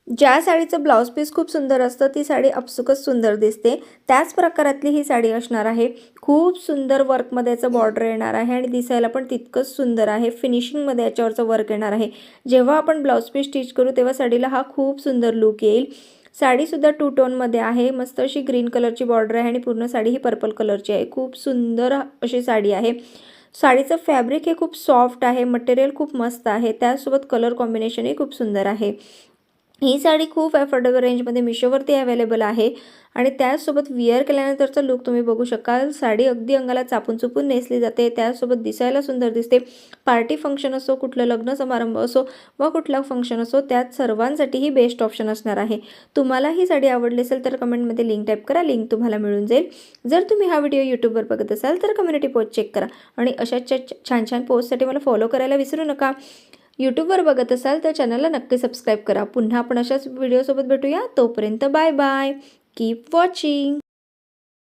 ज्या साडीचं blouse piece खूप सुंदर असतं ती साडी आपसुकच सुंदर दिसते. त्याच प्रकारातली ही साडी असणार आहे. खूप सुंदर वर्कमध्ये याचं बॉर्डर येणार आहे आणि दिसायला पण तितकंच सुंदर आहे. फिनिशिंगमध्ये याच्यावरचं वर्क येणार आहे. जेव्हा आपण ब्लाऊज पीस स्टिच करू तेव्हा साडीला हा खूप सुंदर लुक येईल. साडीसुद्धा टू टोनमध्ये आहे. मस्त अशी ग्रीन कलरची बॉर्डर आहे आणि पूर्ण साडी ही पर्पल कलरची आहे. खूप सुंदर अशी साडी आहे. साडीचं फॅब्रिक हे खूप सॉफ्ट आहे. मटेरियल खूप मस्त आहे. त्यासोबत कलर कॉम्बिनेशनही खूप सुंदर आहे. ही साडी खूप अफोर्डेबल रेंजमध्ये मिशोवरती अवेलेबल आहे आणि त्यासोबत विअर केल्यानंतरचा लुक तुम्ही बघू शकाल. साडी अगदी अंगाला चापून चुपून नेसली जाते. त्यासोबत दिसायला सुंदर दिसते. पार्टी फंक्शन असो, कुठलं लग्न समारंभ असो व कुठला फंक्शन असो, त्यात सर्वांसाठी ही बेस्ट ऑप्शन असणार आहे. तुम्हाला ही साडी आवडली असेल तर कमेंटमध्ये लिंक टाईप करा. लिंक तुम्हाला मिळून जाईल. जर तुम्ही हा व्हिडिओ यूट्यूबवर बघत असाल तर कम्युनिटी पोस्ट चेक करा आणि अशाच छान छान पोस्टसाठी मला फॉलो करायला विसरू नका. यूट्यूबवर बघत असाल तर चॅनलला नक्की सबस्क्राईब करा. पुन्हा आपण अशाच व्हिडिओसोबत भेटूया. तोपर्यंत बाय बाय. Keep watching.